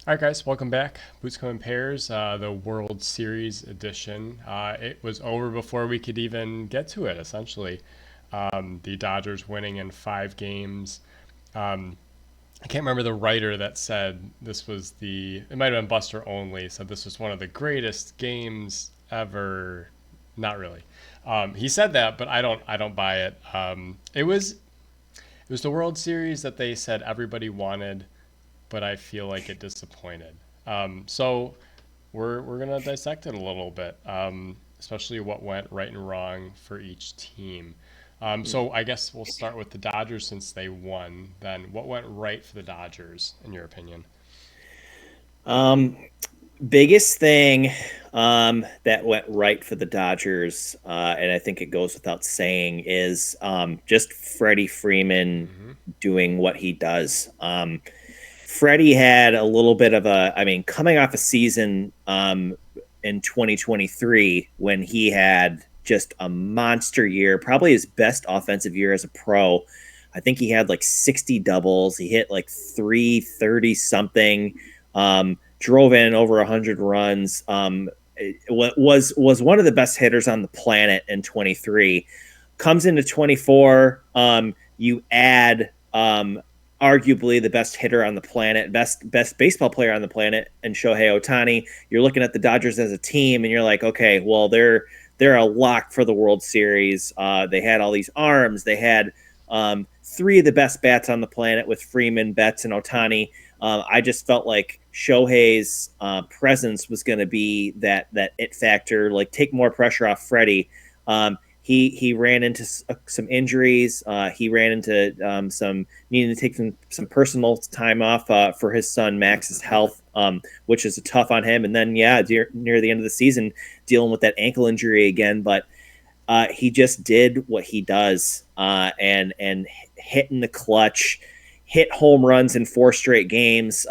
All right, guys, welcome back. Boots Come in Pairs, the World Series edition. It was over before we could even get to it, essentially. The Dodgers winning in 5 games. I can't remember the writer that said this was it might have been Buster Only, said this was one of the greatest games ever. Not really. He said that, but I don't buy it. It was the World Series that they said everybody wanted, but I feel like it disappointed. So we're gonna dissect it a little bit, especially what went right and wrong for each team. So I guess we'll start with the Dodgers since they won. Then what went right for the Dodgers in your opinion? Um, Biggest thing that went right for the Dodgers, and I think it goes without saying, is just Freddie Freeman Mm-hmm. doing what he does. Freddie had a little bit of coming off a season in 2023 when he had just a monster year, probably his best offensive year as a pro. I think he had like 60 doubles. He hit like 330 something. Drove in over 100 runs. Was one of the best hitters on the planet in 23. Comes into 24. You add arguably the best hitter on the planet, best baseball player on the planet, and Shohei Ohtani. You're looking at the Dodgers as a team, and you're like, okay, well they're a lock for the World Series. They had all these arms. They had three of the best bats on the planet with Freeman, Betts, and Ohtani. I just felt like Shohei's presence was going to be that it factor, like take more pressure off Freddie. He ran into some injuries. He ran into some needing to take some personal time off for his son Max's health, which is tough on him. And then near the end of the season, dealing with that ankle injury again, but. He just did what he does and hit in the clutch, hit home runs in 4 straight games,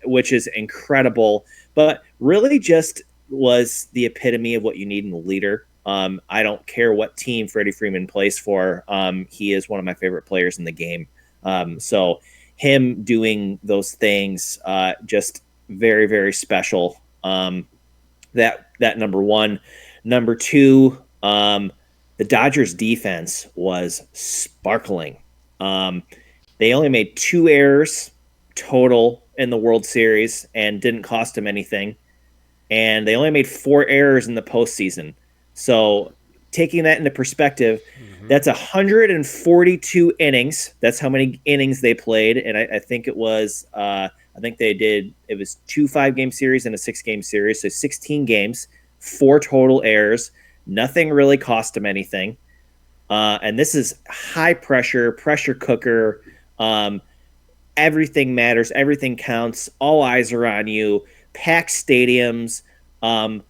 which is incredible. But really, just was the epitome of what you need in a leader. I don't care what team Freddie Freeman plays for. He is one of my favorite players in the game. So him doing those things, just very, very special. That number one. Number two, the Dodgers defense was sparkling. Um, they only made 2 errors total in the World Series and didn't cost them anything. And they only made 4 errors in the postseason. So taking that into perspective, Mm-hmm. that's 142 innings. That's how many innings they played. And I think I think it was 2 5-game series and a 6-game series. So 16 games, 4 total errors. Nothing really cost them anything. And this is high pressure cooker. Um, Everything matters. Everything counts. All eyes are on you. Packed stadiums. Um,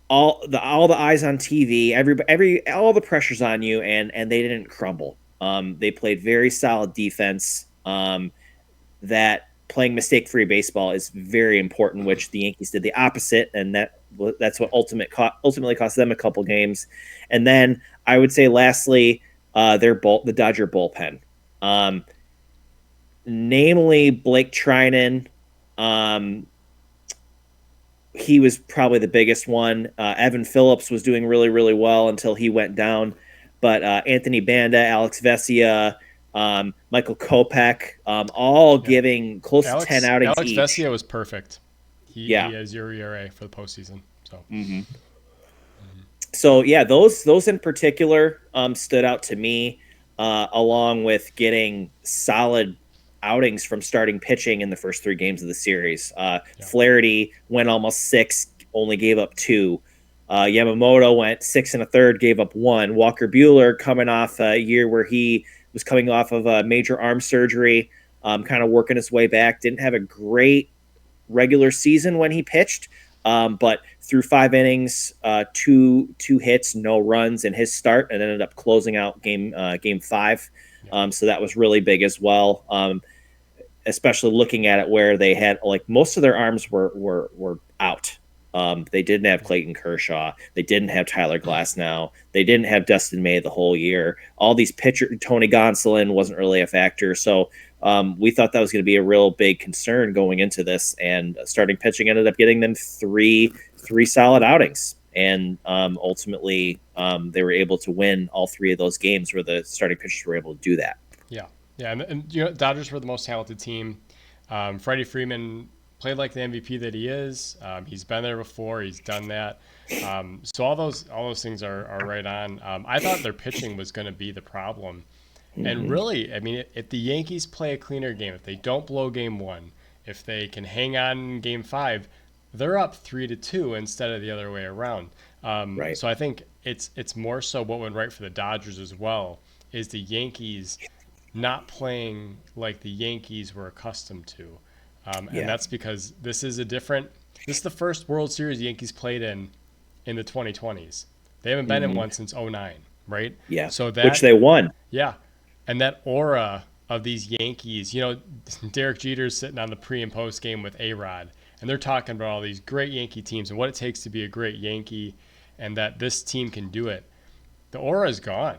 all the eyes on TV. All the pressure's on you, and they didn't crumble. They played very solid defense. That playing mistake-free baseball is very important, which the Yankees did the opposite, and that's what ultimately cost them a couple games. And then I would say, lastly, the Dodger bullpen, um, namely Blake Trinan. Um, he was probably the biggest one. Evan Phillips was doing really, really well until he went down. But Anthony Banda, Alex Vesia, Michael Kopech, all Yeah, giving close to 10 outings Alex each. Vesia was perfect. He Yeah. has 0 ERA for the postseason. So Mm-hmm. So yeah, those in particular stood out to me, along with getting solid outings from starting pitching in the first 3 games of the series. yeah. Flaherty went almost 6, only gave up 2. Yamamoto went 6 1/3, gave up 1. Walker Bueller coming off a year where he was coming off of a major arm surgery, kind of working his way back. Didn't have a great regular season when he pitched, but through 5 innings, two hits, no runs in his start, and ended up closing out game 5. Yeah. So that was really big as well. Especially looking at it where they had like most of their arms were out. They didn't have Clayton Kershaw. They didn't have Tyler Glasnow. They didn't have Dustin May the whole year. All these pitchers, Tony Gonsolin wasn't really a factor. So we thought that was going to be a real big concern going into this. And starting pitching ended up getting them three solid outings. And ultimately, they were able to win all three of those games where the starting pitchers were able to do that. Yeah, yeah, and Dodgers were the most talented team. Freddie Freeman played like the MVP that he is. He's been there before. He's done that. So all those things are right on. I thought their pitching was going to be the problem, and really, I mean, if the Yankees play a cleaner game, if they don't blow Game 1, if they can hang on in Game 5, they're up 3-2 instead of the other way around. Right. So I think it's more so what went right for the Dodgers as well is the Yankees not playing like the Yankees were accustomed to. And that's because this is the first World Series the Yankees played in the 2020s. They haven't been in one since 2009, right? Yeah. So which they won. Yeah. And that aura of these Yankees, Derek Jeter's sitting on the pre and post game with A-Rod, and they're talking about all these great Yankee teams and what it takes to be a great Yankee and that this team can do it. The aura is gone.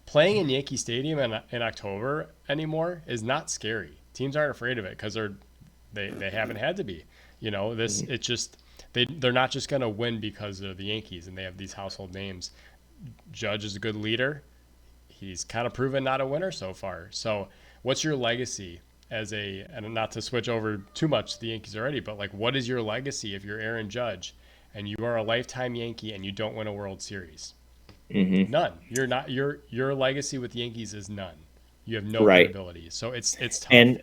Playing in Yankee Stadium in October anymore is not scary. Teams aren't afraid of it because they haven't had to be. It's just they're not just going to win because they're the Yankees and they have these household names. Judge is a good leader. He's kind of proven not a winner so far. So what's your legacy and not to switch over too much to the Yankees already, but like what is your legacy if you're Aaron Judge and you are a lifetime Yankee and you don't win a World Series? None. You're not. Your legacy with the Yankees is none. You have no credibility. So it's tough.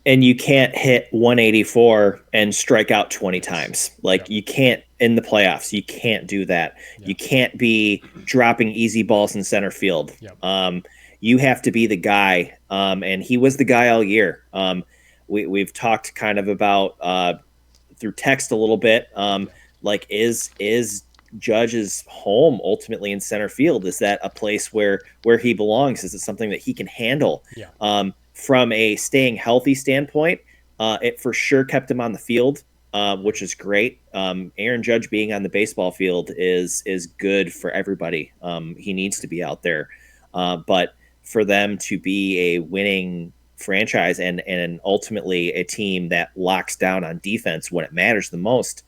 And you can't hit 184 and strike out 20 times. Like you can't in the playoffs. You can't do that. You can't be dropping easy balls in center field. You have to be the guy. And he was the guy all year. We've talked kind of about through text a little bit. Like is Judge's home ultimately in center field? Is that a place where he belongs? Is it something that he can handle? From a staying healthy standpoint, it for sure kept him on the field, which is great. Aaron Judge being on the baseball field is good for everybody. He needs to be out there, but for them to be a winning franchise and ultimately a team that locks down on defense when it matters the most,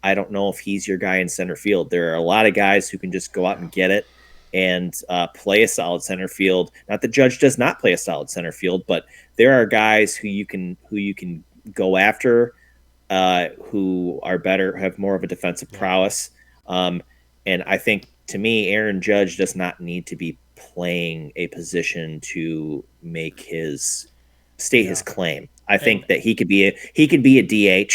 I don't know if he's your guy in center field. There are a lot of guys who can just go out and get it and play a solid center field. Not that Judge does not play a solid center field, but there are guys who you can go after who are better, have more of a defensive prowess. And I think to me, Aaron Judge does not need to be playing a position to make his claim. I think that he could be a DH.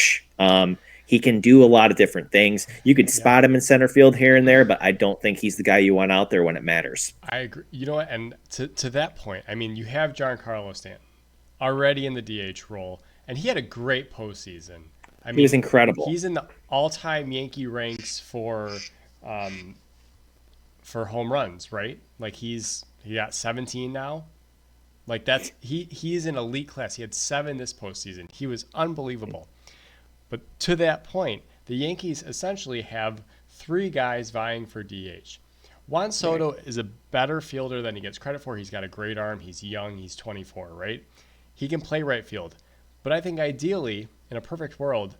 He can do a lot of different things. You could spot him in center field here and there, but I don't think he's the guy you want out there when it matters. I agree. You know what? And to that point, I mean, you have Giancarlo Stanton already in the DH role, and he had a great postseason. I mean, he was incredible. He's in the all-time Yankee ranks for home runs, right? Like he got 17 now. Like he's in elite class. He had 7 this postseason. He was unbelievable. But to that point, the Yankees essentially have 3 guys vying for DH. Juan Soto is a better fielder than he gets credit for. He's got a great arm. He's young. He's 24, right? He can play right field. But I think ideally, in a perfect world,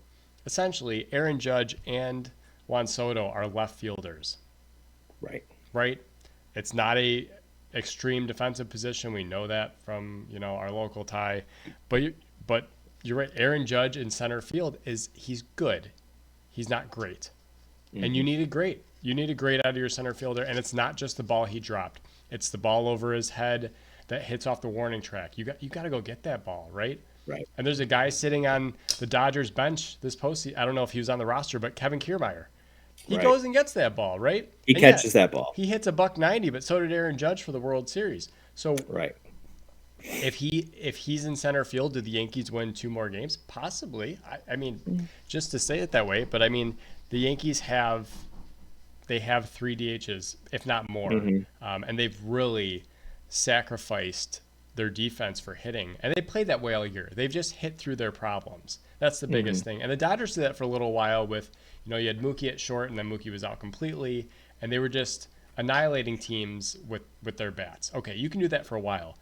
essentially Aaron Judge and Juan Soto are left fielders. Right? It's not a extreme defensive position. We know that from, our local tie. But you're right. Aaron Judge in center field he's good. He's not great. And you need a great. You need a great out of your center fielder, and it's not just the ball he dropped. It's the ball over his head that hits off the warning track. You got to go get that ball, right? Right. And there's a guy sitting on the Dodgers bench this postseason. I don't know if he was on the roster, but Kevin Kiermaier. He goes and gets that ball, right? He catches that ball. He hits a $190, but so did Aaron Judge for the World Series. So if he's in center field, did the Yankees win 2 more games? Possibly. I mean, just to say it that way, but I mean, the Yankees have 3 DHs, if not more, and they've really sacrificed their defense for hitting, and they played that way all year. They've just hit through their problems. That's the Hmm. biggest thing. And the Dodgers did that for a little while with, you had Mookie at short, and then Mookie was out completely, and they were just annihilating teams with their bats. Okay, you can do that for a while,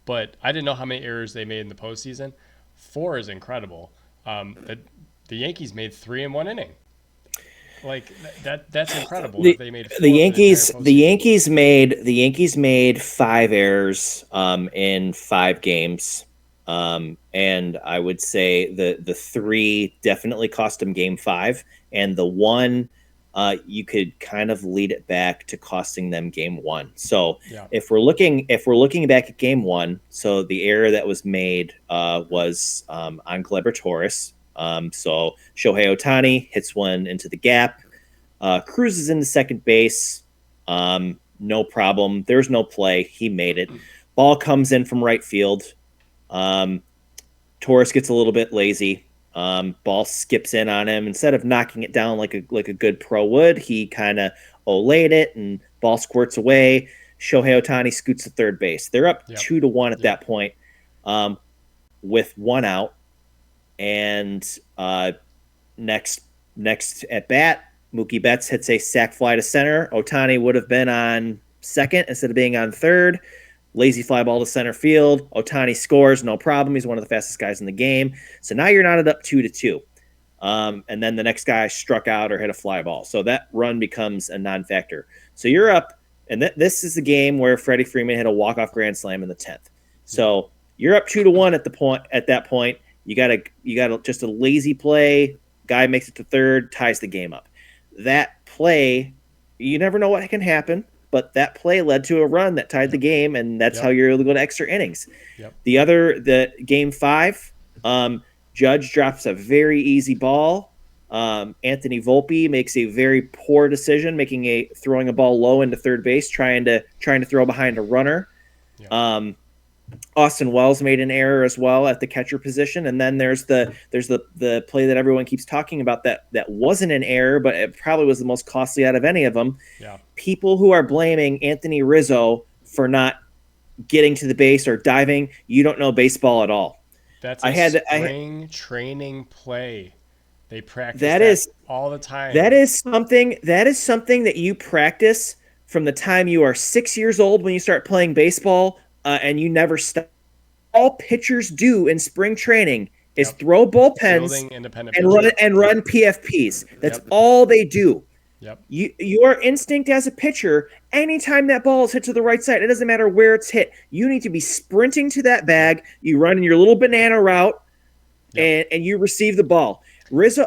but I didn't know how many errors they made in the postseason. Four is incredible. The Yankees made three in one inning. Like that's incredible that The they made the four for the entire Yankees postseason. the Yankees made 5 errors in 5 games. And I would say the three definitely cost them game 5, and the one you could kind of lead it back to costing them game 1. So Yeah. if we're looking back at game 1, so the error that was made was on Gleyber Torres. So Shohei Ohtani hits one into the gap, cruises into second base. No problem. There's no play. He made it. Ball comes in from right field. Um, Torres gets a little bit lazy. Ball skips in on him. Instead of knocking it down like a good pro would, he kind of olayed it, and ball squirts away. Shohei Ohtani scoots to third base. They're up Yep. 2-1 at Yep. that point, with one out. And next at bat, Mookie Betts hits a sac fly to center. Ohtani would have been on second instead of being on third. Lazy fly ball to center field. Ohtani scores, no problem. He's one of the fastest guys in the game. So now you're not at up 2-2. And then the next guy struck out or hit a fly ball. So that run becomes a non-factor. So you're up, and this is the game where Freddie Freeman hit a walk-off grand slam in the 10th. So you're up 2-1 at that point. You got just a lazy play. Guy makes it to third, ties the game up. That play, you never know what can happen, but that play led to a run that tied the Yep. game, and that's how Yep. you're able to go to extra innings. Yep. The game 5, Judge drops a very easy ball. Anthony Volpe makes a very poor decision, throwing a ball low into third base, trying to throw behind a runner. Yep. Austin Wells made an error as well at the catcher position, and then there's the play that everyone keeps talking about that wasn't an error, but it probably was the most costly out of any of them. Yeah. People who are blaming Anthony Rizzo for not getting to the base or diving, you don't know baseball at all. That's I a had spring training play. They practice that that is all the time. that is something that you practice from the time you are 6 years old when you start playing baseball, and you never stop. All pitchers do in spring training is Yep. throw bullpens Fielding independent and pitching. run PFPs. That's Yep. all they do. Yep. Your instinct as a pitcher, anytime that ball is hit to the right side, it doesn't matter where it's hit. You need to be sprinting to that bag. You run your little banana route, Yep. and you receive the ball.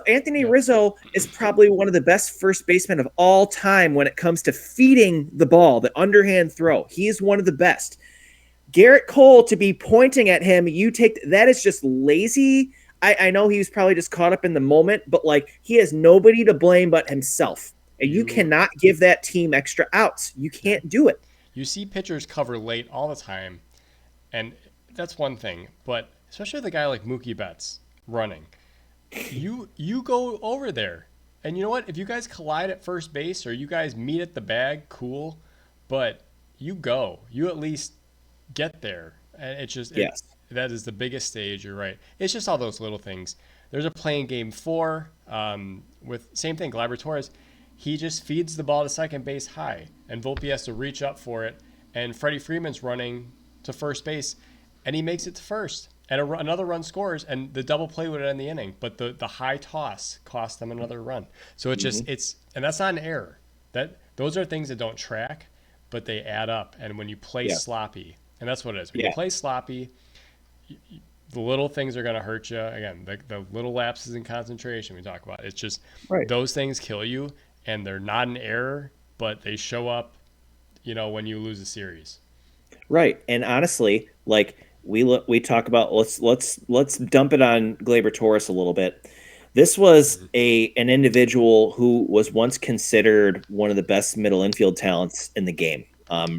Anthony Yep. Rizzo is probably one of the best first basemen of all time when it comes to feeding the ball, the underhand throw. He is one of the best. Garrett Cole, to be pointing at him, that is just lazy. I know he was probably just caught up in the moment, but he has nobody to blame but himself. And you cannot give that team extra outs. You can't do it. You see pitchers cover late all the time, and that's one thing. But especially with a guy like Mookie Betts running, you go over there, and you know what? If you guys collide at first base or you guys meet at the bag, cool. But you at least get there, and it's just Yes. that is the biggest stage. You're right. It's just all those little things. There's a play in game 4 with same thing. Gleyber Torres, he just feeds the ball to second base high, and Volpe has to reach up for it. And Freddie Freeman's running to first base, and he makes it to first. And another run scores, and the double play would end the inning. But the high toss cost them another run. So it's just and that's not an error. Those are things that don't track, but they add up. And when you play sloppy, and that's what it is. When you play sloppy, the little things are going to hurt you. Again, the little lapses in concentration we talk about. It's just those things kill you, and they're not an error, but they show up, when you lose a series. Right. And honestly, we talk about, let's dump it on Gleyber Torres a little bit. This was an individual who was once considered one of the best middle infield talents in the game.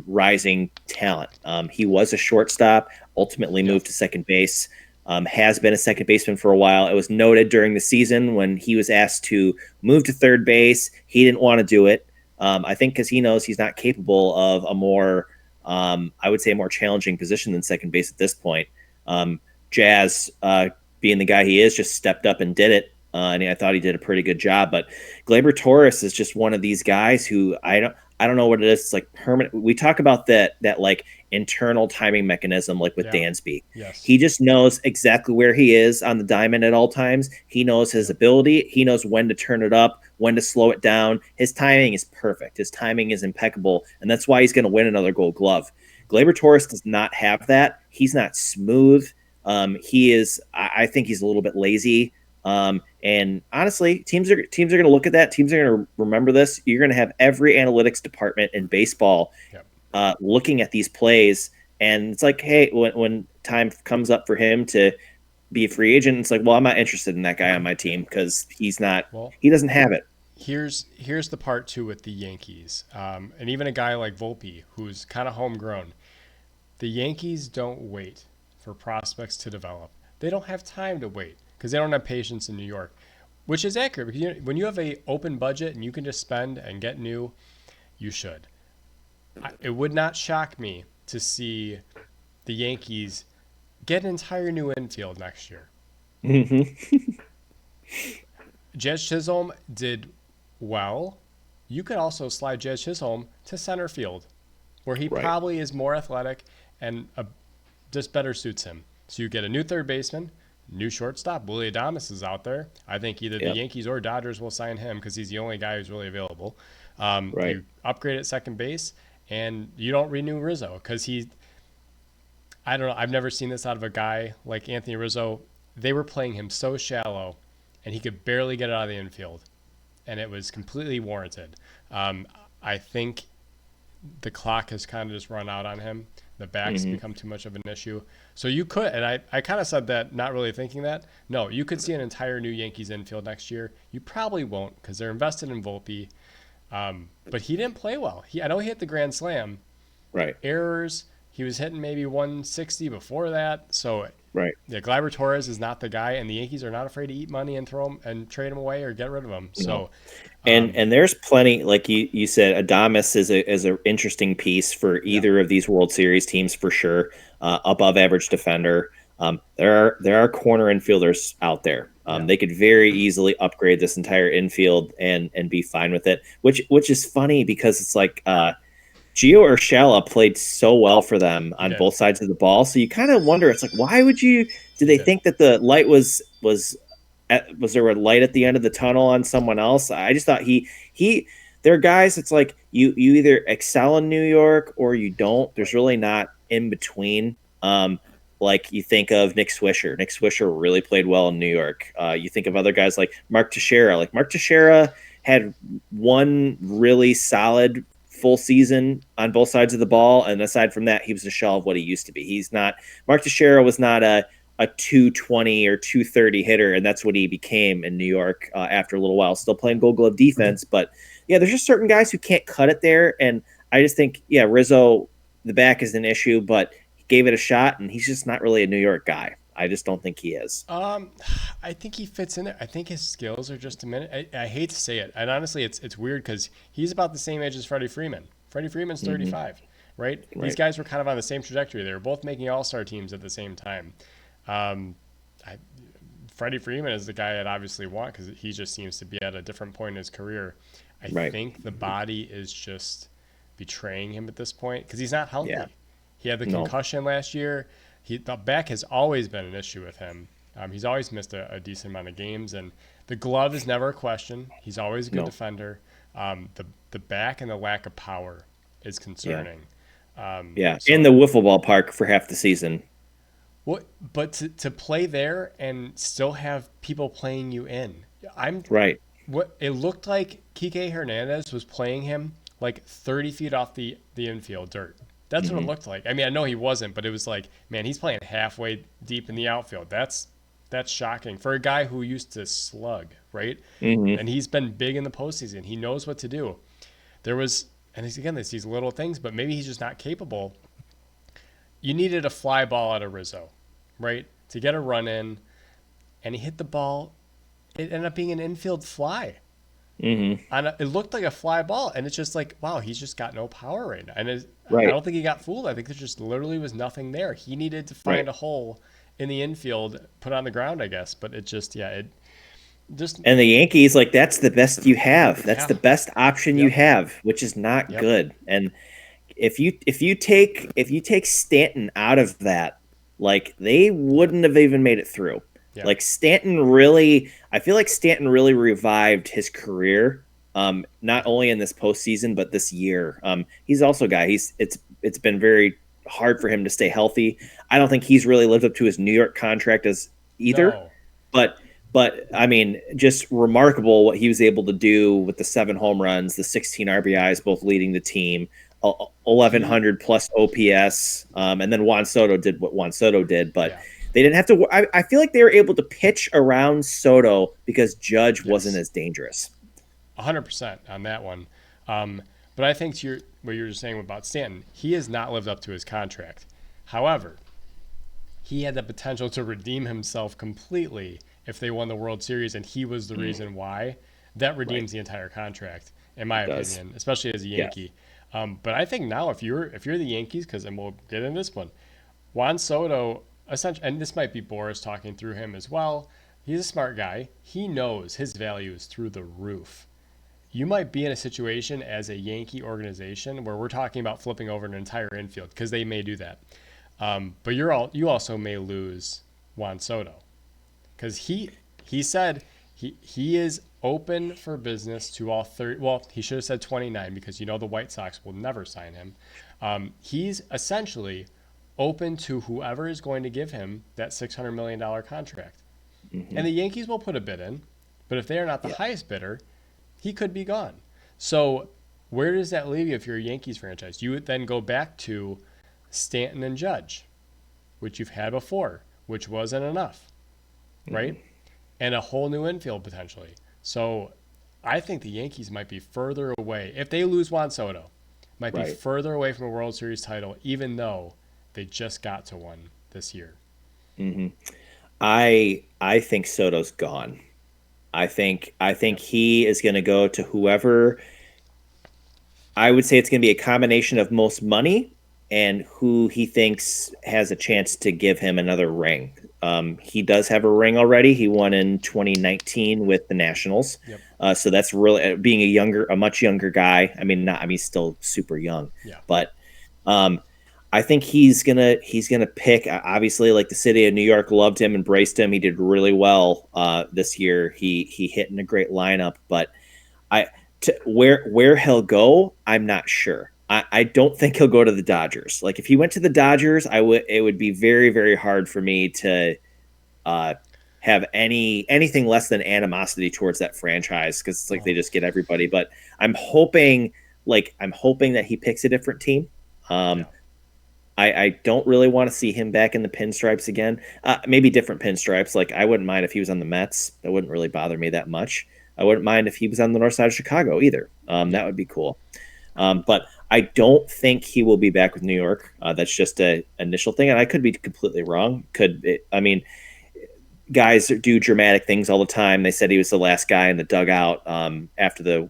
Rising talent. He was a shortstop, ultimately moved to second base, has been a second baseman for a while. It was noted during the season when he was asked to move to third base. He didn't want to do it. I think because he knows he's not capable of a more, I would say, a more challenging position than second base at this point. Jazz being the guy he is, just stepped up and did it. And I thought he did a pretty good job. But Glaber Torres is just one of these guys who I don't know what it is. It's like permanent. We talk about that like internal timing mechanism, like with Yeah. Dansby. Yes. He just knows exactly where he is on the diamond at all times. He knows his ability. He knows when to turn it up, when to slow it down. His timing is perfect. His timing is impeccable, and that's why he's going to win another Gold Glove. Glaber Torres does not have that. He's not smooth. He is. I think he's a little bit lazy. And honestly, teams are going to look at that. Teams are going to remember this. You're going to have every analytics department in baseball Yep. looking at these plays, and it's like, hey, when time comes up for him to be a free agent, it's like, well, I'm not interested in that guy on my team because he's not. Well, He doesn't have it. here's the part too with the Yankees, and even a guy like Volpe, who's kind of homegrown. The Yankees don't wait for prospects to develop. They don't have time to wait because they don't have patience in New York, which is accurate. Because when you have a open budget and you can just spend and get new, you should. It would not shock me to see the Yankees get an entire new infield next year. Mm-hmm. Jazz Chisholm did well. You could also slide Jazz Chisholm to center field, where he Right. probably is more athletic and just better suits him. So you get a new third baseman, new shortstop. Willie Adames is out there. I think either the Yep. Yankees or Dodgers will sign him because he's the only guy who's really available. Right. You upgrade at second base, and you don't renew Rizzo because I don't know. I've never seen this out of a guy like Anthony Rizzo. They were playing him so shallow, and he could barely get it out of the infield, and it was completely warranted. I think the clock has kind of just run out on him. The back's become too much of an issue. So you could, and I kind of said that not really thinking that. No, you could see an entire new Yankees infield next year. You probably won't because they're invested in Volpe. But he didn't play well. I know he hit the grand slam. Right. Errors. He was hitting maybe 160 before that. So Right. yeah, Gleyber Torres is not the guy, and the Yankees are not afraid to eat money and throw him and trade him away or get rid of him. No. So, And there's plenty, like you said, Adames is an interesting piece for either of these World Series teams for sure. Above average defender. There are corner infielders out there. They could very easily upgrade this entire infield and be fine with it. Which is funny because it's like Gio Urshela played so well for them on both sides of the ball. So you kind of wonder, it's like, why would you? Did they think that the light was there a light at the end of the tunnel on someone else? I just thought there are guys. It's like you either excel in New York or you don't. There's really not in between. Like you think of Nick Swisher. Nick Swisher really played well in New York. You think of other guys like Mark Teixeira. Like Mark Teixeira had one really solid full season on both sides of the ball, and aside from that, he was a shell of what he used to be. He's not. Mark Teixeira was not a 220 or 230 hitter, and that's what he became in New York after a little while. Still playing Gold Glove defense, but yeah, there's just certain guys who can't cut it there, and I just think Rizzo, the back is an issue, but he gave it a shot, and he's just not really a New York guy. I just don't think he is. I think he fits in there. I think his skills are just a minute. I hate to say it, and honestly, it's weird because he's about the same age as Freddie Freeman. Freddie Freeman's 35, right? These guys were kind of on the same trajectory. They were both making all-star teams at the same time. Freddie Freeman is the guy I'd obviously want because he just seems to be at a different point in his career. I think the body is just betraying him at this point because he's not healthy. He had the concussion last year. The back has always been an issue with him. He's always missed a decent amount of games, and the glove is never a question. He's always a good defender. The back and the lack of power is concerning. So, in the wiffle ball park for half the season. What? But to play there and still have people playing you in, What it looked like, Kike Hernandez was playing him like 30 feet off the infield dirt. That's what it looked like. I mean, I know he wasn't, but it was like, man, he's playing halfway deep in the outfield. That's shocking for a guy who used to slug, right? And he's been big in the postseason. He knows what to do. There's these little things, but maybe he's just not capable. You needed a fly ball out of Rizzo, right, to get a run in, and he hit the ball. It ended up being an infield fly. It looked like a fly ball, and it's just like, wow, he's just got no power right now. And I don't think he got fooled. I think there just literally was nothing there. He needed to find a hole in the infield, put on the ground, I guess. But it just, yeah, it just, And the Yankees, like, that's the best you have. That's yeah, the best option you yep, have, which is not yep, good. And if you take Stanton out of that, like, they yep, wouldn't have even made it through. yep. Like, Stanton really, I feel like Stanton really revived his career. Not Yep. only in this postseason but this year. He's also a guy. It's been very hard for him to stay healthy. I don't think he's really lived up to his New York contract as either. No. But I mean, just remarkable what he was able to do with the 7 home runs, the 16 RBIs, both leading the team, He, 1100 plus OPS, and then Juan Soto did what Juan Soto did, but yeah, they didn't have to. I feel like they were able to pitch around Soto because Judge wasn't yes, as dangerous. 100% on that one. Um, but I think to what you were just saying about Stanton, he has not lived up to his contract. However, he had the potential to redeem himself completely if they won the World Series, and he was the reason why. That Right, redeems the entire contract, in my it does. opinion, especially as a Yeah. Yankee. But I think now, if you're the Yankees, because and we'll get in this one, Juan Soto, essentially, and this might be Boris talking through him as well. He's a smart guy. He knows his value is through the roof. You might be in a situation as a Yankee organization where we're talking about flipping over an entire infield because they may do that. But you also may lose Juan Soto because he said he is open for business to all 30. Well, he should have said 29 because the White Sox will never sign him. He's essentially open to whoever is going to give him that $600 million contract, Hmm. and the Yankees will put a bid in. But if they are not the Yeah. highest bidder, he could be gone. So where does that leave you if you're a Yankees franchise? You would then go back to Stanton and Judge, which you've had before, which wasn't enough, Hmm. right? And a whole new infield potentially. So I think the Yankees might be further away if they lose Juan Soto, might be Right. further away from a World Series title, even though they just got to one this year. Hmm. I think Soto's gone. I think Yep. he is going to go to whoever. I would say it's going to be a combination of most money and who he thinks has a chance to give him another ring. He does have a ring already. He won in 2019 with the Nationals. Yep. So that's really being a much younger guy. I mean, not, I mean, he's still super young, Yeah. but um, I think he's gonna pick. Obviously, like, the city of New York loved him, embraced him. He did really well this year. He hit in a great lineup, but I where he'll go, I'm not sure. I don't think he'll go to the Dodgers. Like, if he went to the Dodgers, it would be very, very hard for me to uh, have anything less than animosity towards that franchise, because it's like they Oh, just get everybody. But I'm hoping I'm hoping that he picks a different team. Um, yeah. I don't really want to see him back in the pinstripes again. Maybe different pinstripes. Like, I wouldn't mind if he was on the Mets. That wouldn't really bother me that much. I wouldn't mind if he was on the north side of Chicago either. Yeah. That would be cool. But I don't think he will be back with New York. That's just a initial thing, and I could be completely wrong. I mean, guys do dramatic things all the time. They said he was the last guy in the dugout after the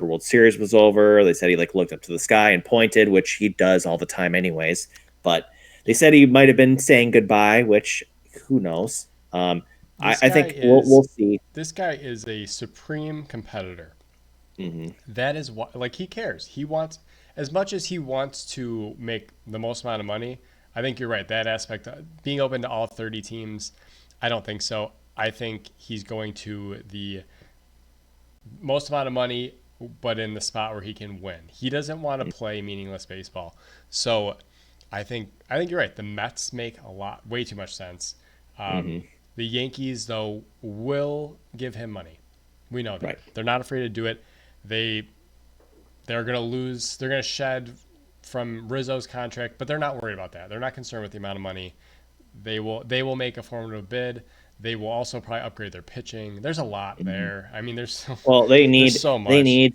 World Series was over. They said he, like, looked up to the sky and pointed, which he does all the time anyways. But they Yeah. said he might have been saying goodbye, which, who knows? This I guy think we'll is see. this guy is a supreme competitor. Hmm. That is what, like, he cares. He wants as much as he wants to make the most amount of money. I think you're right. That aspect, being open to all 30 teams, I don't think so. I think he's going to the most amount of money, but in the spot where he can win. He doesn't want to play meaningless baseball. So I think you're right. The Mets make way too much sense. Um, Hmm. the Yankees, though, will give him money. We know that Right. they're not afraid to do it. They they're going to lose. They're going to shed from Rizzo's contract, but they're not worried about that. They're not concerned with the amount of money. They will make a formative bid. They will also probably upgrade their pitching. There's a lot Hmm. there. I mean, Well, they there's need so they much. need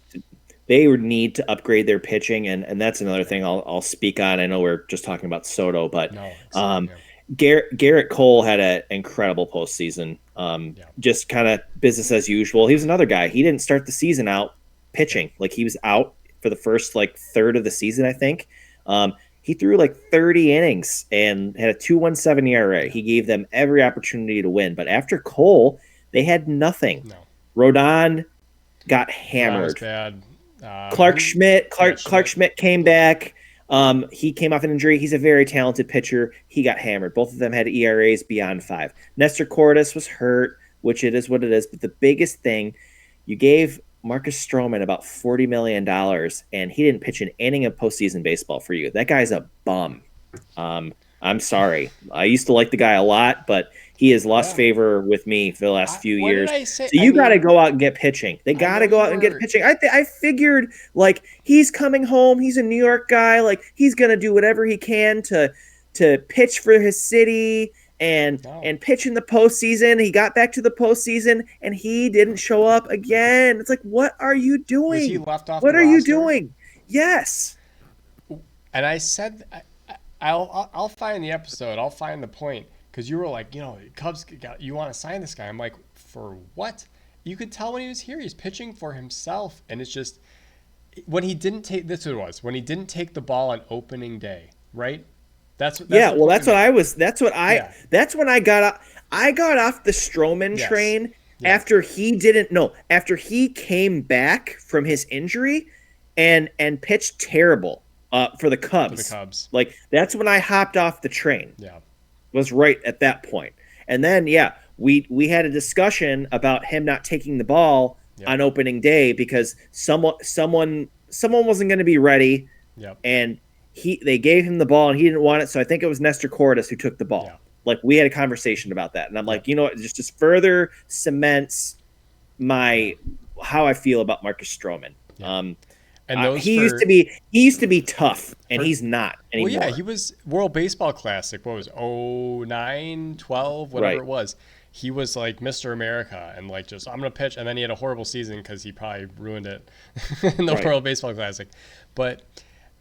they would need to upgrade their pitching, and that's another Yeah. thing I'll speak on. I know we're just talking about Soto, but No. um, Yeah. Garrett Cole had an incredible postseason. Yeah. Just kind of business as usual. He was another guy. He didn't start the season out Yeah. pitching. Like, he was out for the first, like, third of the season, I think. Um, He threw like 30 innings and had a 2.17 ERA. Yeah. He gave them every opportunity to win. But after Cole, they had nothing. No. Rodon got Ron was hammered. bad. Clark Who? Schmidt, Yeah, Clark Schmidt. Schmidt came back. He came off an injury. He's a very talented pitcher. He got hammered. Both of them had ERAs beyond 5. Nestor Cordes was hurt, which it is what it is. But the biggest thing, you gave Marcus Stroman about $40 million, and he didn't pitch an inning of postseason baseball for you. That guy's a bum. I'm sorry. I used to like the guy a lot, but he has lost Yeah. favor with me for the last few What did years. I say? So you got to go out and get pitching. They got to know go you out and get were- pitching. I figured like he's coming home. He's a New York guy. Like he's gonna do whatever he can to pitch for his city and No. and pitch in the postseason. He got back to the postseason and he didn't show up again. It's like, what are you doing? Was he left off What the are you roster? doing? Yes. And I said, I'll find the episode. I'll find the point because you were like, Cubs you want to sign this guy? I'm like, for what? You could tell when he was here, he's pitching for himself, and it's just when he didn't take this. What it was when he didn't take the ball on opening day, right? That's yeah. Well, that's that's what I was. That's what I. Yeah. That's when I got up. I got off the Stroman Yes. train Yeah. after he didn't. No, after he came back from his injury, and pitched terrible for the Cubs. for the Cubs. Like that's when I hopped off the train. Yeah. Was right at that point. And then we had a discussion about him not taking the ball Yep. on opening day because someone wasn't going to be ready, Yep. and they gave him the ball and he didn't want it. So I think it was Nestor Cordes who took the ball. Yeah. Like we had a conversation about that, and I'm like, you know what, just further cements how I feel about Marcus Stroman. Yeah. And those he used to be tough, and he's not anymore. Well, yeah, he was World Baseball Classic. What was 09, 12, whatever Right. it was. He was like Mr. America and like just I'm gonna pitch, and then he had a horrible season because he probably ruined it in the Right. World Baseball Classic. But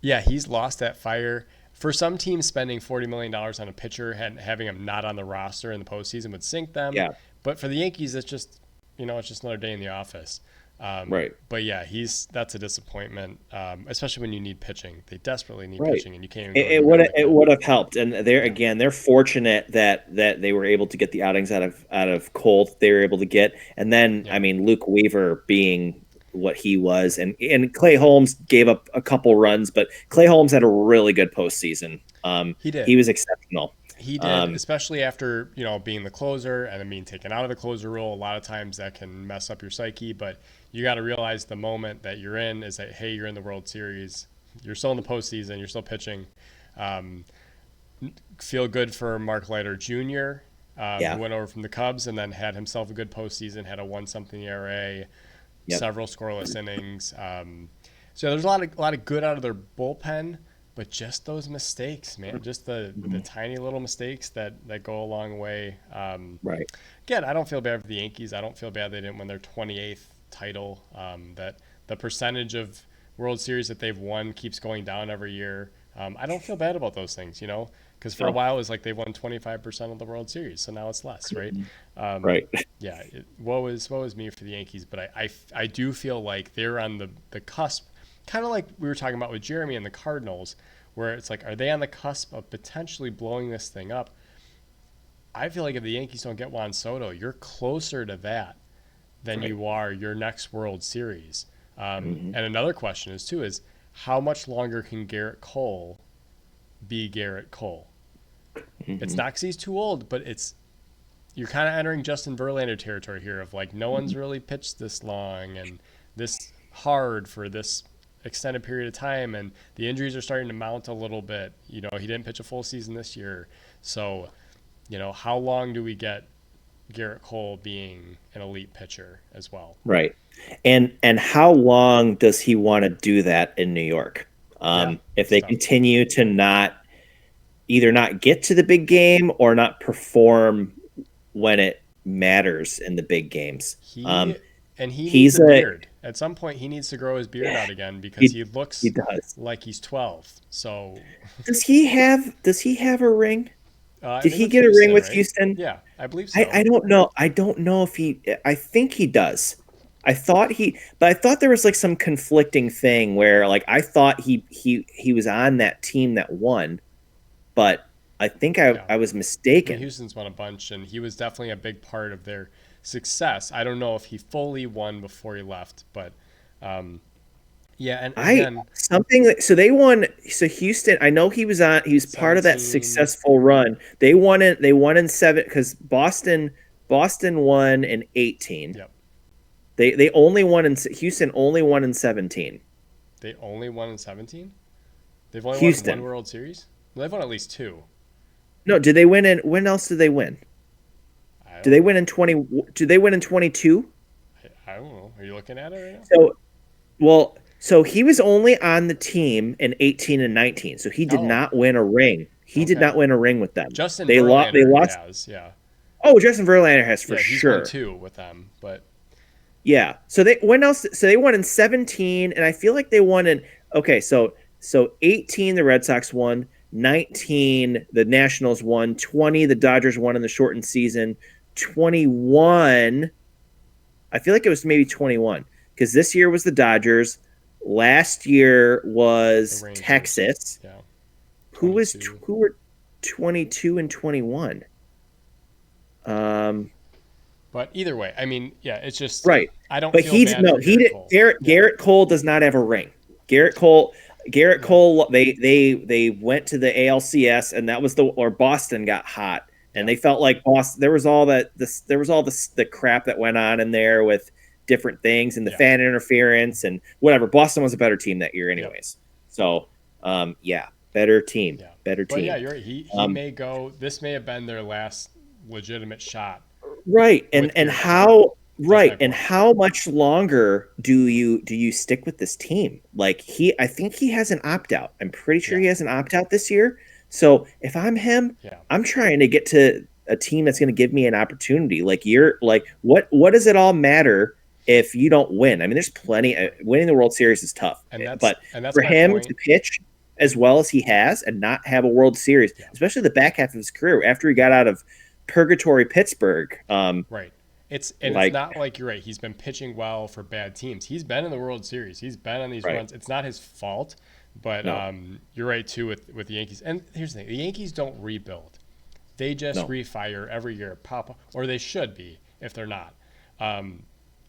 yeah, he's lost that fire. For some teams, spending $40 million on a pitcher and having him not on the roster in the postseason would sink them. Yeah. But for the Yankees, it's just it's just another day in the office. Right. But yeah, that's a disappointment, especially when you need pitching. They desperately need Right. pitching, and you can't even. It would have helped, and they're fortunate that they were able to get the outings out of Cole that they were able to get, and then Yeah. I mean Luke Weaver being what he was, and Clay Holmes gave up a couple runs, but Clay Holmes had a really good postseason. He did. He was exceptional. He did, especially after being the closer and then being taken out of the closer role. A lot of times that can mess up your psyche, but you got to realize the moment that you're in is that hey, you're in the World Series, you're still in the postseason, you're still pitching. Feel good for Mark Leiter Jr. Who went over from the Cubs and then had himself a good postseason, had a 1-something ERA, several scoreless innings. So there's a lot of good out of their bullpen. But just those mistakes, man, just the tiny little mistakes that go a long way. Right. Again, I don't feel bad for the Yankees. I don't feel bad they didn't win their 28th title. That the percentage of World Series that they've won keeps going down every year. I don't feel bad about those things, because for a while it was like they won 25% of the World Series, so now it's less, right? Right. Yeah. Woe is me for the Yankees, but I do feel like they're on the cusp. Kind of like we were talking about with Jeremy and the Cardinals, where it's like, are they on the cusp of potentially blowing this thing up? I feel like if the Yankees don't get Juan Soto, you're closer to that than you are your next World Series. And another question is how much longer can Garrett Cole be Garrett Cole? It's not because he's too old, but you're kind of entering Justin Verlander territory here of like no one's really pitched this long and this hard for this extended period of time, and the injuries are starting to mount a little bit. He didn't pitch a full season this year, so how long do we get Garrett Cole being an elite pitcher as well? Right. And how long does he want to do that in New York? If they continue to either not get to the big game or not perform when it matters in the big games. He needs a beard. At some point, he needs to grow his beard out again because he looks like he's 12. So, does he have a ring? Did he get a ring with Houston? Yeah, I believe so. I don't know. I don't know if he. I think he does. but I thought there was like some conflicting thing where like I thought he was on that team that won, but I think Yeah. I was I mean, mistaken. Houston's won a bunch, and he was definitely a big part of their success. I don't know if he fully won before he left, but um, yeah. And I again, something so they won. So Houston, I know he was part of that 17. successful run. They won in seven because Boston won in 18. Yep. They only won in Houston only won in 17. They only won in 17. They've only won one Houston. World Series. Well, they've won at least two. No, did they win in when else did they win? I Did don't they know. win in 20 did they win in 22? I don't know. Are you looking at it right now? So so he was only on the team in 18 and 19. So he did Oh, not win a ring. He did okay. not win a ring with them. Justin They Verlander lost. has, yeah. Oh, Justin Verlander has for Yeah, he's won sure. two with them, but Yeah. So they when else? So they won in 17, and I feel like they won in okay. So 18 the Red Sox won, 19 the Nationals won, 20 the Dodgers won in the shortened season, 21. I feel like it was maybe 21 because this year was the Dodgers. Last year the was Rangers, Texas. yeah, Who was 22. who were 22 and 21? Um, But either way, I mean, yeah, it's just right. I don't But feel bad for he Garrett did Cole. Yeah, Garrett Cole does not have a ring. Garrett yeah, Cole they went to the ALCS and that was the or Boston got hot and yeah, they felt like Boston there was all that this there was all this the crap that went on in there with different things and the yeah, fan interference and whatever. Boston was a better team that year yep, anyways. So yeah, better team. yeah. Better But yeah, team. you're right. He Um, may go. This may have been their last legitimate shot Right. with And Garrett Cole. how That's right. my And point. how much longer do you stick with this team? Like I think he has an opt out. I'm pretty sure Yeah, he has an opt out this year. So if I'm him, yeah. I'm trying to get to a team that's going to give me an opportunity. Like you're like what does it all matter if you don't win? I mean, there's plenty Right. winning the World Series is tough. But And that's for my him to point. pitch as well as he has and not have a World Series, Yeah, especially the back half of his career after he got out of purgatory Pittsburgh. right. It's Like not like you're right. He's been pitching well for bad teams. He's been in the World Series. He's been on these right, runs. It's not his fault, but no, you're right too with the Yankees. And here's the thing: the Yankees don't rebuild. They just no, refire every year, pop, or they should be if they're not. Um,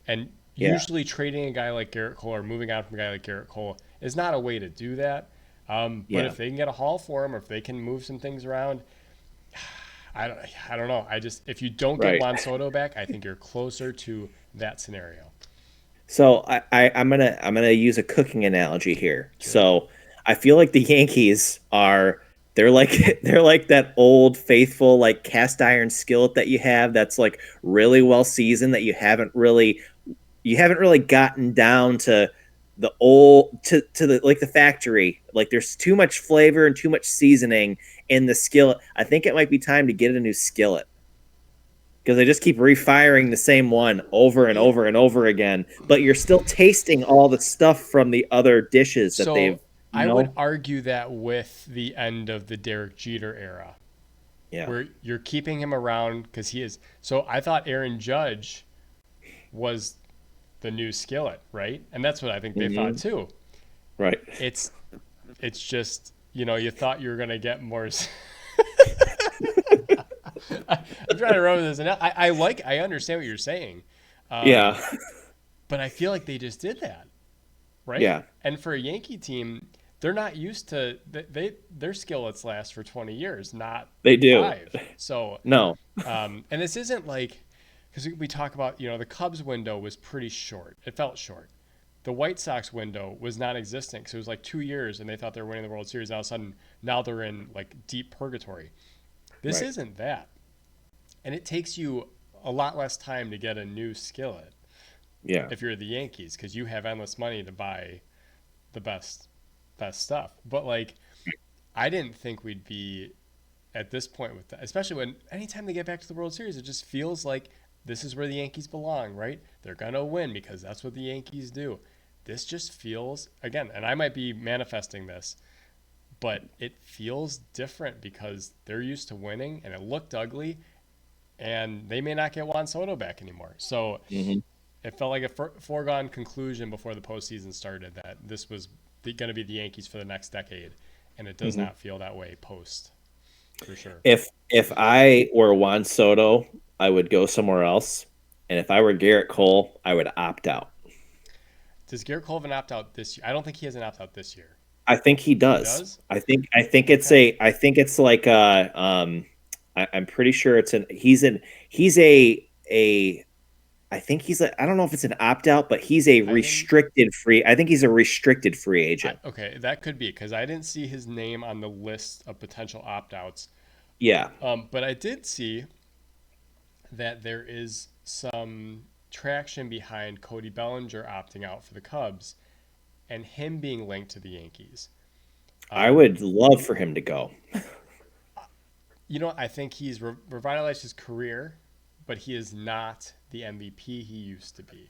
and yeah, usually trading a guy like Garrett Cole or moving on from a guy like Garrett Cole is not a way to do that. But yeah. if they can get a haul for him, or if they can move some things around, I don't, I don't know. I just if you don't get Right. Juan Soto back, I think you're closer to that scenario. So I'm gonna use a cooking analogy here. Sure. So I feel like the Yankees are they're like they're like that old faithful like cast iron skillet that you have that's like really well seasoned that you haven't really gotten down to the old to the like the factory. Like there's too much flavor and too much seasoning in the skillet. I think it might be time to get a new skillet because they just keep refiring the same one over and over and over again. But you're still tasting all the stuff from the other dishes that they've, So you I would know, argue that with the end of the Derek Jeter era, yeah. where you're keeping him around because he is. So I thought Aaron Judge was the new skillet, right? And that's what I think they thought Hmm. too. Right. It's it's just you thought you were gonna get more. I'm trying to remember this, and I understand what you're saying, Yeah. um, but I feel like they just did that, right? Yeah. And for a Yankee team, they're not used to their skillets last for 20 years, not They do. 5. So, No. and this isn't like because we talk about the Cubs window was pretty short. It felt short. The White Sox window was non-existent because it was like 2 years, and they thought they were winning the World Series. And all of a sudden, now they're in like deep purgatory. This Right. isn't that, and it takes you a lot less time to get a new skillet Yeah. if you're the Yankees because you have endless money to buy the best stuff. But like, I didn't think we'd be at this point with that, especially when anytime they get back to the World Series, it just feels like this is where the Yankees belong, right? They're gonna win because that's what the Yankees do. This just feels again, and I might be manifesting this, but it feels different because they're used to winning and it looked ugly and they may not get Juan Soto back anymore. So Hmm. It felt like a foregone conclusion before the postseason started that this was going to be the Yankees for the next decade, and it does Mm-hmm. not feel that way post for sure. If I were Juan Soto, I would go somewhere else, and if I were Garrett Cole, I would opt out. Does Garrett Colvin opt out this year? I don't think he has an opt out this year. I think he He does. does. Okay. I think it's like I'm pretty sure it's an he's a I think he's a I don't know if it's an opt out, but he's a I didn't. restricted free. I think he's a restricted free agent. Okay, that could be because I didn't see his name on the list of potential opt outs. Yeah. But I did see that there is some traction behind Cody Bellinger opting out for the Cubs and him being linked to the Yankees. I Um, would love for him to go. I think he's revitalized his career, but he is not the MVP he used to be,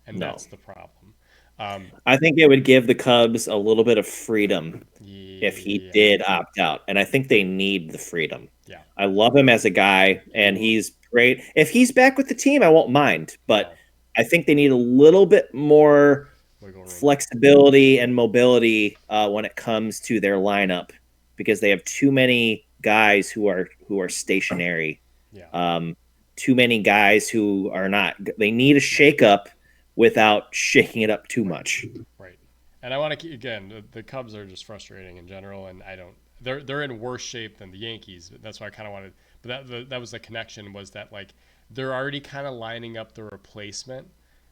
and No. that's the problem. Um, I think it would give the Cubs a little bit of freedom if he yeah, did opt out. And I think they need the freedom. yeah, I love him as a guy, and Ooh, he's great. If he's back with the team, I won't mind. But no I think they need a little bit more wiggle room. flexibility and mobility when it comes to their lineup because they have too many guys who are stationary. Yeah, Um, Too many guys who are not. They need a right, shake-up without shaking it up too right, much. right. And I want to keep again. The Cubs are just frustrating in general, and I don't. They're in worse shape than the Yankees. That's why I kind of wanted. But that was the connection was that like they're already kind of lining up the replacement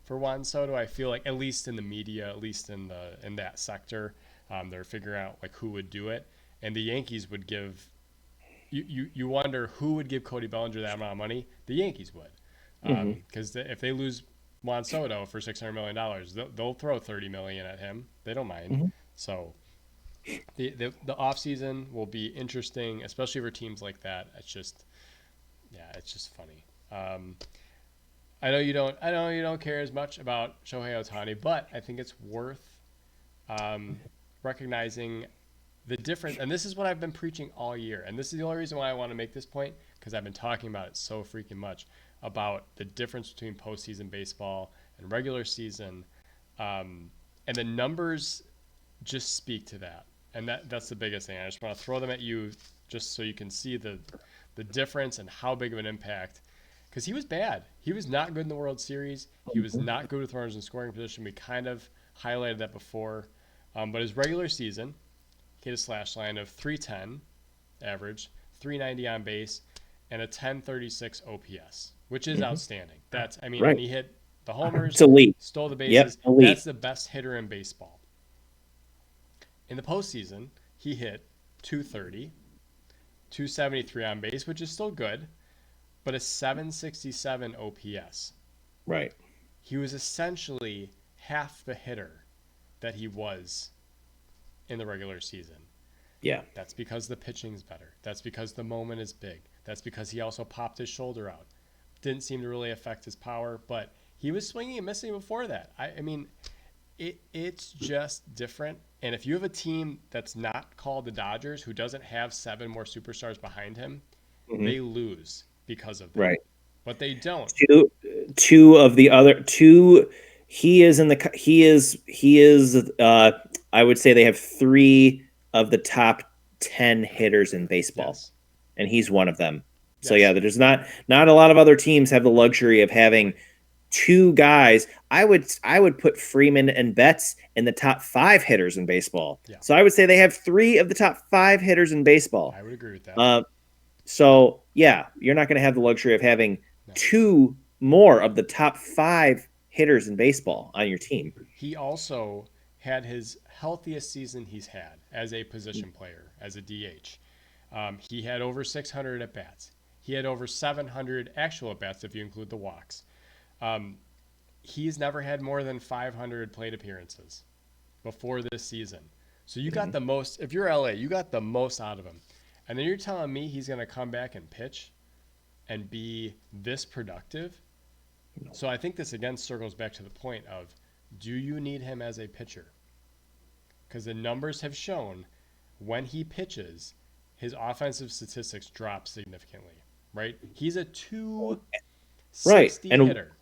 for Juan Soto. I feel like at least in the media, at least in that sector, they're figuring out like who would do it, and the Yankees would give. You wonder who would give Cody Bellinger that amount of money? The Yankees would, Mm-hmm. because if they lose Juan Soto for $600 million, they'll throw 30 million at him. They don't mind. Mm-hmm. So the off season will be interesting, especially for teams like that. It's just yeah, it's just funny. I know you don't. I know you don't care as much about Shohei Ohtani, but I think it's worth um, recognizing the difference. And this is what I've been preaching all year. And this is the only reason why I want to make this point because I've been talking about it so freaking much about the difference between postseason baseball and regular season. And the numbers just speak to that. And that's the biggest thing. I just want to throw them at you just so you can see the difference and how big of an impact. Because he was bad. He was not good in the World Series. He was not good with runners in scoring position. We kind of highlighted that before. But his regular season, he had a slash line of 310 average, 390 on base, and a 1036 OPS, which is Mm-hmm. outstanding. That's, I mean, and Right. he hit the It's homers, elite. stole the Yep. bases. Elite. That's the best hitter in baseball. In the postseason, he hit 230, 273 on base, which is still good, but a 767 OPS. Right. He was essentially half the hitter that he was in the regular season. Yeah. That's because the pitching's better. That's because the moment is big. That's because he also popped his shoulder out. Didn't seem to really affect his power, but he was swinging and missing before that. I mean, it's just different. And if you have a team that's not called the Dodgers, who doesn't have seven more superstars behind him, Mm-hmm. they lose because of that. Right. But they don't. Two of the other two. He is in the. He is. I would say they have three of the top 10 hitters in baseball, Yes. and he's one of them. So yeah, Yes. there's not a lot of other teams have the luxury of having Right. two guys. I would put Freeman and Betts in the top 5 hitters in baseball. Yeah. So I would say they have three of the top 5 hitters in baseball. I would agree with that. So yeah, you're not going to have the luxury of having No. two more of the top 5 hitters in baseball on your team. He also had his healthiest season he's had as a position player, as a DH. He had over 600 at bats. He had over 700 actual at bats if you include the walks. He's never had more than 500 plate appearances before this season. So you got Mhm. the most, if you're LA, you got the most out of him. And then you're telling me he's going to come back and pitch and be this productive? So I think this again circles back to the point of do you need him as a pitcher? Because the numbers have shown when he pitches, his offensive statistics drop significantly, right? He's a Right. 260 And hitter.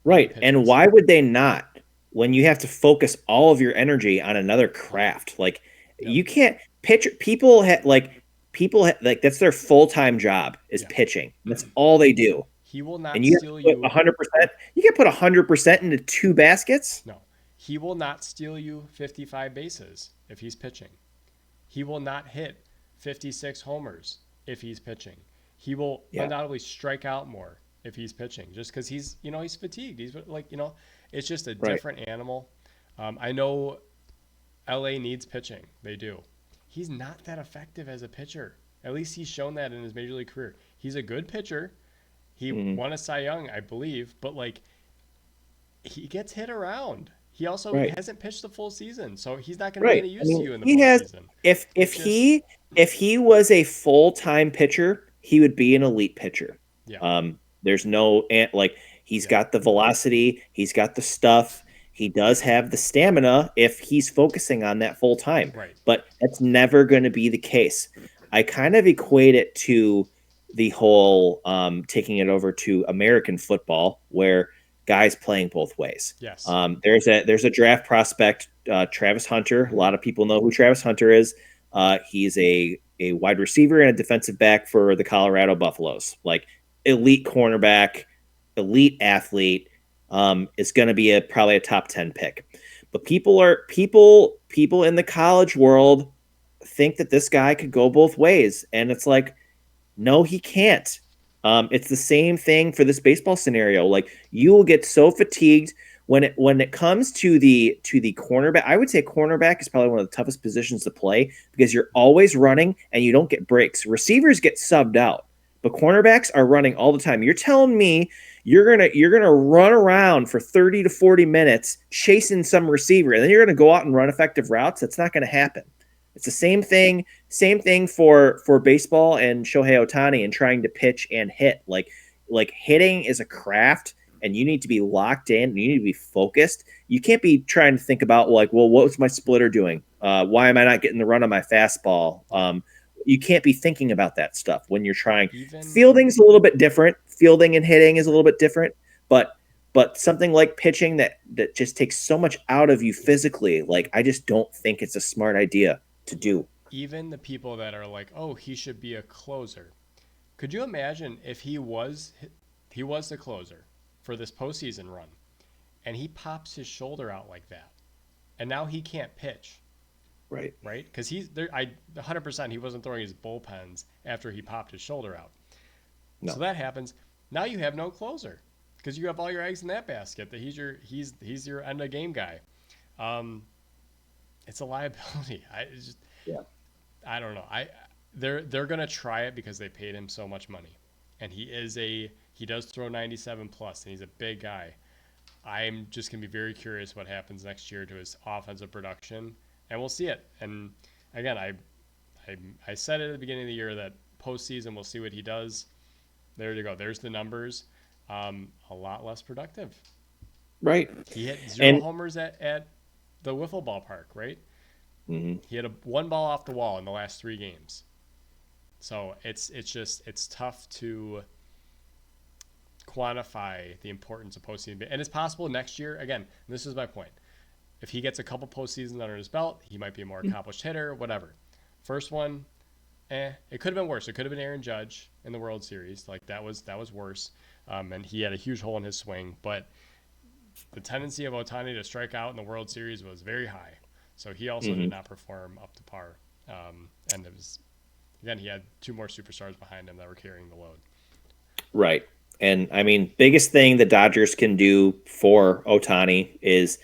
when he Right. And pitches. why would they not when you have to focus all of your energy on another craft? Like Yep. you can't pitch like that's their full-time job is Yeah. pitching. That's all they do. He will And not you have steal to put you. 100%, you can put 100% into two baskets? No, he will not steal you 55 bases if he's pitching. He will not hit 56 homers if he's pitching. He will Yeah. undoubtedly strike out more if he's pitching, just because he's fatigued. He's like, it's just a Right. different animal. I know LA needs pitching. They do. He's not that effective as a pitcher. At least he's shown that in his major league career. He's a good pitcher. He Mhm. won a Cy Young, I believe, but like he gets hit around. He also Right. hasn't pitched the full season, so he's not going to be Right. any I use to mean, you in the he has postseason. if It's just if he was a full-time pitcher, he would be an elite pitcher. yeah, There's no like he's yeah, got the velocity, he's got the stuff, he does have the stamina if he's focusing on that full time. right. But that's never going to be the case. I kind of equate it to the whole taking it over to American football where guys playing both ways. Yes. There's a draft prospect, Travis Hunter. A lot of people know who Travis Hunter is. He's a wide receiver and a defensive back for the Colorado Buffaloes. Like elite cornerback, elite athlete. Is going to be probably a top 10 pick. But people in the college world think that this guy could go both ways, and it's like, no, he can't. It's the same thing for this baseball scenario. Like you will get so fatigued when it comes to the cornerback. I would say cornerback is probably one of the toughest positions to play because you're always running and you don't get breaks. Receivers get subbed out, but cornerbacks are running all the time. You're telling me you're gonna run around for 30 to 40 minutes chasing some receiver, and then you're gonna go out and run effective routes? That's not gonna happen. It's the same thing for baseball and Shohei Ohtani and trying to pitch and hit. Like hitting is a craft and you need to be locked in, you need to be focused. You can't be trying to think about like, well, what's my splitter doing? Why am I not getting the run on my fastball? You can't be thinking about that stuff when you're trying. Even Fielding's a little bit different. Fielding and hitting is a little bit different, but something like pitching that just takes so much out of you physically, like I just don't think it's a smart idea to do. even the people that are like, "Oh, he should be a closer." Could you imagine if he was the closer for this postseason run and he pops his shoulder out like that, and now he can't pitch, Right. right? Because he's there. 100% he wasn't throwing his bullpens after he popped his shoulder out. So No. that happens. Now you have no closer because you have all your eggs in that basket. That he's your end of game guy. Um, it's a liability. Yeah. I don't know. They're gonna try it because they paid him so much money, and he does throw 97 plus, and he's a big guy. I'm just gonna be very curious what happens next year to his offensive production, and we'll see it. And again, I said it at the beginning of the year that postseason we'll see what he does. There you go. There's the numbers. A lot less productive. Right. He hit zero And homers at the wiffle ball park, right? mhm. He had one ball off the wall in the last 3 games. So it's tough to quantify the importance of postseason. And it's possible next year, again, and this is my point. If he gets a couple postseasons under his belt, he might be a more accomplished hitter, whatever. First one, it could have been worse. It could have been Aaron Judge in the World Series. Like that was worse. And he had a huge hole in his swing. But the tendency of Ohtani to strike out in the World Series was very high. So he also did not perform up to par. And it was, again, he had two more superstars behind him that were carrying the load. Right. And I mean, biggest thing the Dodgers can do for Ohtani is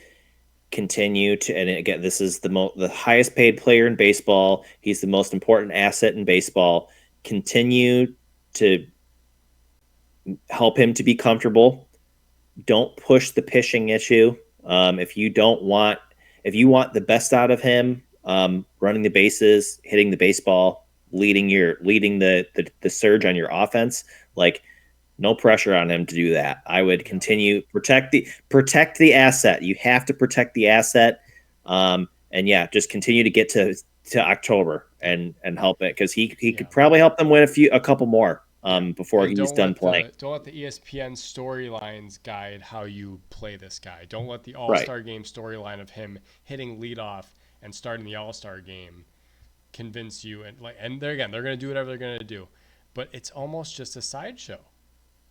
continue to, and again, this is the highest paid player in baseball. He's the most important asset in baseball. Continue to help him to be comfortable. Don't push the pitching issue. If you want the best out of him, running the bases, hitting the baseball, leading the surge on your offense, like no pressure on him to do that. I would continue protect the asset. You have to protect the asset. And yeah, just continue to get to October and help it because he could probably help them win a couple more. Yeah. before And he's done playing. don't let the ESPN storylines guide how you play this guy. Don't let the All Right. Star game storyline of him hitting leadoff and starting the All Star game convince you. And they're again, they're going to do whatever they're going to do, but it's almost just a sideshow to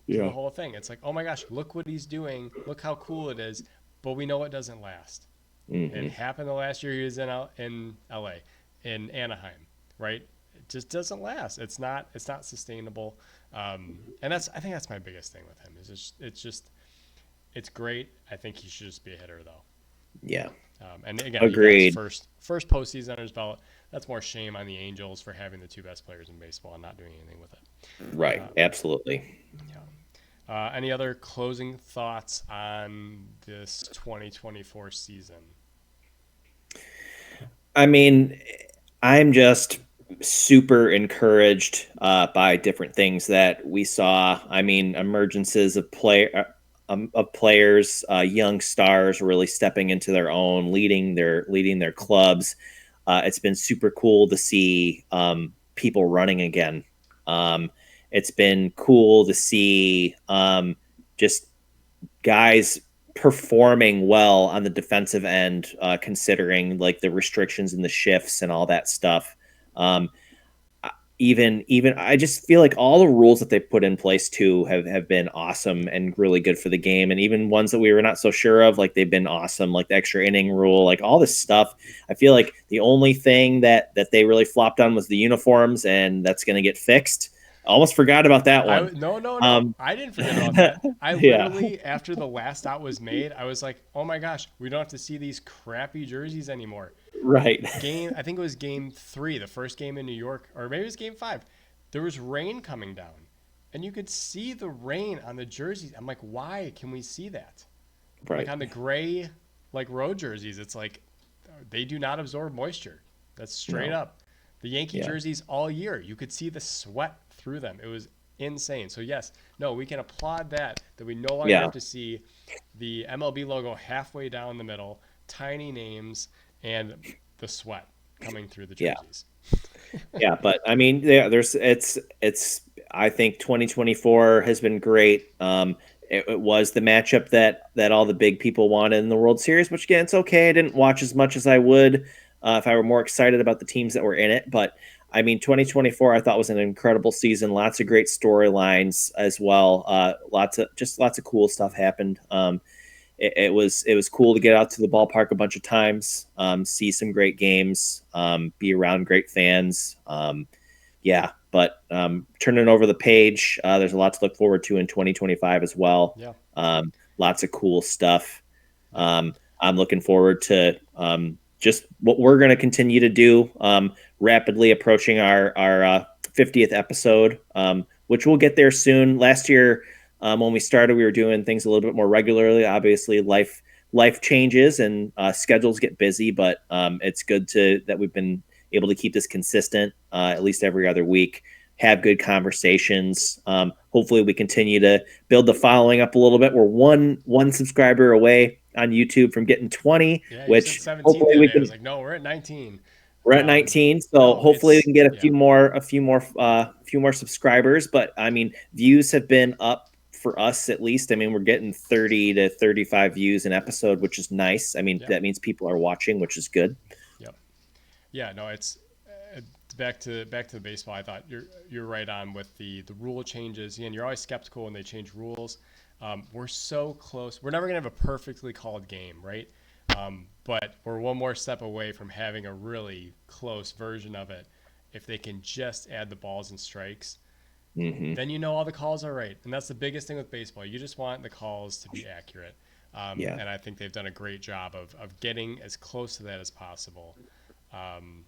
the Yeah. whole thing. It's like, oh my gosh, look what he's doing. Look how cool it is. But we know it doesn't last. It Hmm. happened the last year he was in LA, in Anaheim, right? It just doesn't last. It's not sustainable. And I think that's my biggest thing with him is it's great. I think he should just be a hitter though. Yeah. And again, he got his Agreed. first postseason under his belt. That's more shame on the Angels for having the two best players in baseball and not doing anything with it. Right. Absolutely. Yeah. Any other closing thoughts on this 2024 season? I mean, I'm just super encouraged by different things that we saw. I mean, emergences of players, young stars really stepping into their own, leading their clubs. It's been super cool to see people running again. Um, it's been cool to see just guys performing well on the defensive end, considering like the restrictions and the shifts and all that stuff. Um, even I just feel like all the rules that they put in place too have been awesome and really good for the game. And even ones that we were not so sure of, like they've been awesome, like the extra inning rule, like all this stuff. I feel like the only thing that they really flopped on was the uniforms, and that's going to get fixed. I almost forgot about that one. No. Um, I didn't forget about that. I yeah, literally, after the last out was made, I was like, oh my gosh, we don't have to see these crappy jerseys anymore. right. I think it was game 3, the first game in New York, or maybe it was game 5. There was rain coming down, and you could see the rain on the jerseys. I'm like, why can we see that? Like Right. on the gray, like road jerseys, it's like they do not absorb moisture. That's straight No. up. The Yankee Yeah. jerseys all year, you could see the sweat through them. It was insane. So yes, no, we can applaud that we no longer Yeah. have to see the MLB logo halfway down the middle, tiny names, and the sweat coming through the Yeah. jerseys. Yeah. But I mean, yeah, it's I think 2024 has been great. It was the matchup that all the big people wanted in the World Series, which again, it's okay. I didn't watch as much as I would if I were more excited about the teams that were in it. But I mean, 2024 I thought was an incredible season. Lots of great storylines as well. Lots of cool stuff happened. It was cool to get out to the ballpark a bunch of times, see some great games, be around great fans. Yeah, but turning over the page, there's a lot to look forward to in 2025 as well. Yeah. Lots of cool stuff. Yep. I'm looking forward to just what we're going to continue to do. Rapidly approaching our 50th episode, which we'll get there soon. Last year, when we started, we were doing things a little bit more regularly. Obviously, life changes and schedules get busy, but it's good that we've been able to keep this consistent, at least every other week. Have good conversations. Hopefully, we continue to build the following up a little bit. We're one subscriber away on YouTube from getting 20, Yeah, you said which 17 the hopefully other we day. I can. was like, no, we're at 19. We're at 19, so No, hopefully we it's can get yeah. a few more subscribers. But I mean, views have been up for us at least. I mean, we're getting 30 to 35 views an episode, which is nice. I mean, Yeah. that means people are watching, which is good. Yep. Yeah, no, it's back to the baseball. I thought you're right on with the rule changes. Again, you're always skeptical when they change rules. We're so close. We're never gonna have a perfectly called game, right? But we're one more step away from having a really close version of it. If they can just add the balls and strikes, Hmm. then you know all the calls are right. And that's the biggest thing with baseball. You just want the calls to be accurate. Yeah. And I think they've done a great job of getting as close to that as possible. Um,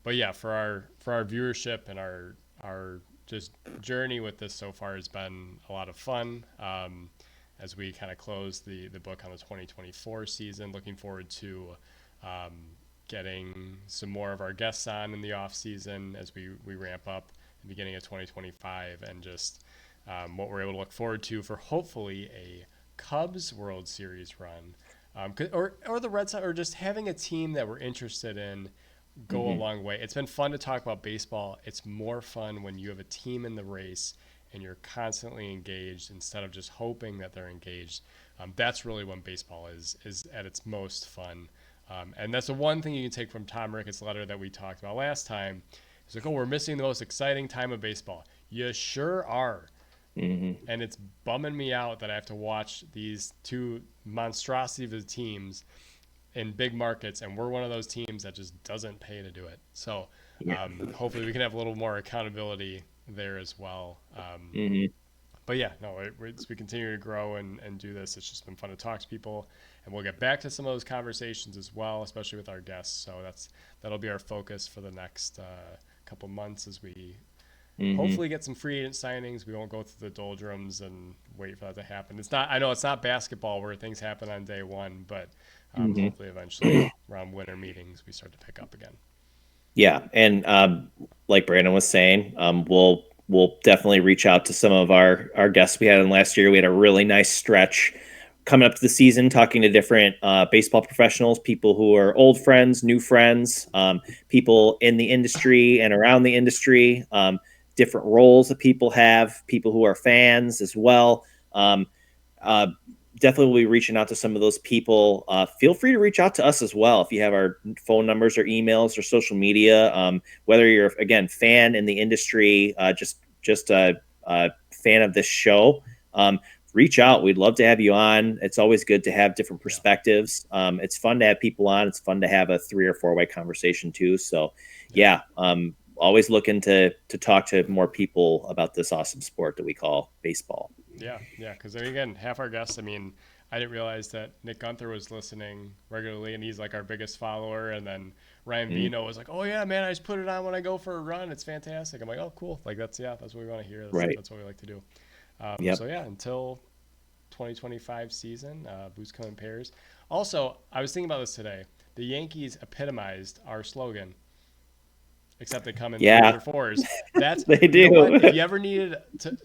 but yeah, for our viewership and our just journey with this so far has been a lot of fun. As we kind of close the book on the 2024 season, looking forward to um, getting some more of our guests on in the off season as we ramp up the beginning of 2025, and just what we're able to look forward to for hopefully a Cubs World Series run, or the Red Sox, or just having a team that we're interested in go a Hmm. long way. It's been fun to talk about baseball. It's more fun when you have a team in the race and you're constantly engaged instead of just hoping that they're engaged, that's really when baseball is at its most fun. And that's the one thing you can take from Tom Ricketts' letter that we talked about last time. It's like, oh, we're missing the most exciting time of baseball. You sure are. Mm-hmm. And it's bumming me out that I have to watch these two monstrosities of teams in big markets, and we're one of those teams that just doesn't pay to do it. So Yeah. hopefully we can have a little more accountability there as well. Mm-hmm. But yeah, no, as we continue to grow and do this, it's just been fun to talk to people, and we'll get back to some of those conversations as well, especially with our guests. So that'll be our focus for the next couple months as we Mm-hmm. hopefully get some free agent signings. We won't go through the doldrums and wait for that to happen. It's not. I know it's not basketball where things happen on day one, but Mm-hmm. hopefully eventually around winter meetings we start to pick up again. Yeah, and like Brandon was saying, we'll definitely reach out to some of our guests we had in last year. We had a really nice stretch coming up to the season, talking to different baseball professionals, people who are old friends, new friends, people in the industry and around the industry, different roles that people have, people who are fans as well. Um, uh, Definitely will be reaching out to some of those people. Feel free to reach out to us as well if you have our phone numbers or emails or social media. Whether you're again fan in the industry, just a fan of this show, reach out. We'd love to have you on. It's always good to have different Yeah. perspectives. It's fun to have people on. It's fun to have a 3 or 4 way conversation too. So Yeah. yeah, always looking to talk to more people about this awesome sport that we call baseball. Yeah, yeah. Because again, half our guests. I mean, I didn't realize that Nick Gunther was listening regularly, and he's like our biggest follower. And then Ryan Mm, Vino was like, "Oh yeah, man, I just put it on when I go for a run. It's fantastic." I'm like, "Oh, cool. Like that's what we want to hear. right. That's what we like to do." Yep. So yeah, until 2025 season, booze come in pairs. Also, I was thinking about this today. The Yankees epitomized our slogan, except they come in threes Yeah, or fours. That's they you know what? do. If you ever needed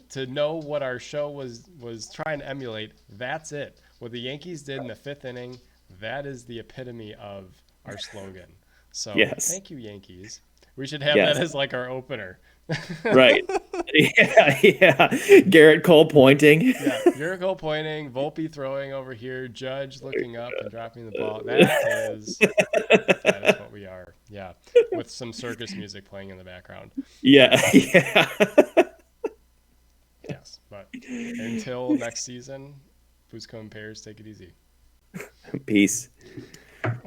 to know what our show was trying to emulate, that's it. What the Yankees did in the fifth inning, that is the epitome of our slogan. So Yes. thank you, Yankees. We should have that Yes. as like our opener. Right. Yeah. Yeah. Garrett Cole pointing. Yeah, Jericho pointing, Volpe throwing over here, Judge looking up and dropping the ball. That is what we are. Yeah, with some circus music playing in the background. Yeah. Um, Yeah. yes, but until next season, Fusco and Pairs, take it easy. Peace.